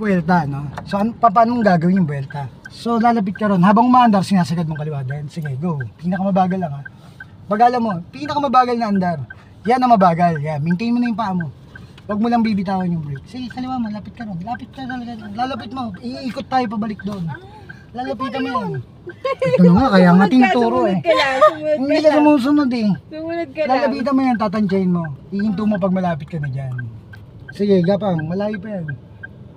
buwelta, no? So, paano mong gagawin yung buwelta? So, lalapit ka ron. Habang umaandar, sinasagad mong kaliwa din. Sige, go. Pinakamabagal lang, ha? Bagalan mo, pinakamabagal na andar. Yan ang mabagal. Yan, maintain mo na yung paa mo. Huwag mo lang bibitawan yung brake. Sige, kaliwa mo, lapit ka ron. Lapit ka talaga. Lalapit mo. Iikot tayo pabalik doon. Lalapitan mo yan. Ito na nga, kaya nga tinuturo eh. Hindi ka sumusunod eh. Sumunod ka lang. Lalapitan mo yan, tatansyahin mo. Ihinto mo pag malapit ka na dyan. Sige, gapang, malayo pa yan.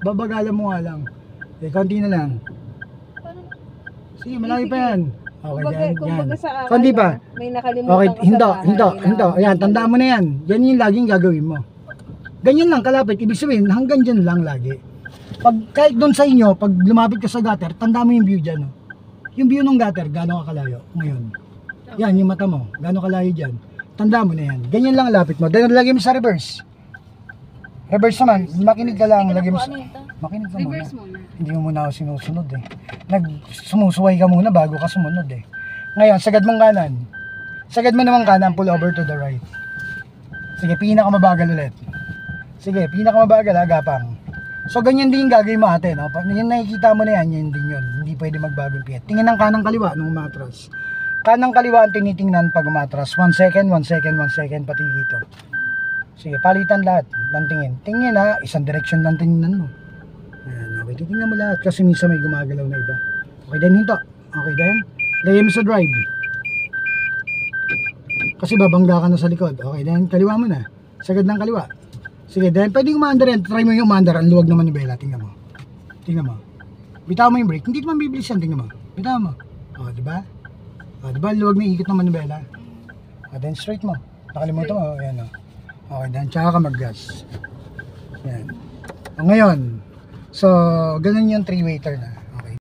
Babagalan mo nga lang. Okay, konti na lang. Sige, malayo pa yan. Okay, yan, yan. Konti pa. May nakalimutan Okay, ka hinto. Ayan, tandaan mo na yan. Yan yung laging gagawin mo. Ganyan lang kalapit. Ibig sabihin, hanggang dyan lang lagi. Pag, kahit doon sa inyo, pag lumapit ka sa gutter, tandaan mo yung view dyan. No? Yung view ng gutter, gano'ng kakalayo ngayon. Yan, yung mata mo. Gano'ng kalayo dyan. Tandaan mo na yan. Ganyan lang lapit mo. Then, lagay mo sa reverse. Reverse naman. Makinig ka lang. Lagay mo sa... Makinig ka muna. Reverse muna. Hindi mo muna ako sinusunod eh. Sumusuway ka muna bago ka sumunod eh. Ngayon, sagad mong kanan. Sagad mo naman kanan, pull over to the right. Sige, pinakamabagal ulit. Sige, pinakamabagal agapang. So, ganyan din yung gagawin mo ate, no? Yung nakikita mo na yan, yun din yun. Hindi pwede magbagong piyet. Tingin ng kanang kaliwa nung umatras. Kanang kaliwa ang tinitingnan pag umatras. 1 second, 1 second, 1 second, pati dito. Sige, palitan lahat ng tingin. Tingin ha, isang direction lang tingnan mo. Ayan, okay, titingnan mo lahat kasi minsan may gumagalaw na iba. Okay, then hinto. Okay, then, lagay mo sa drive. Kasi babangga ka na sa likod. Okay, then, kaliwa mo na. Sagad ng kaliwa. Sige, then, pwedeng umandar yan. Try mo yung umandar. Ang luwag naman ni Bella. Tingnan mo. Tingnan mo. Bitaw mo yung brake. Hindi naman bibilis yan. Tingnan mo. Bitaw mo. O, diba? O, diba? Luwag na ikot naman ni Bella. O, then, straight mo. Nakalimutan mo. Ayan, o. Okay, then, tsaka ka mag-gas. Ayan. O, ngayon, so, ganun yung 3-way turn na.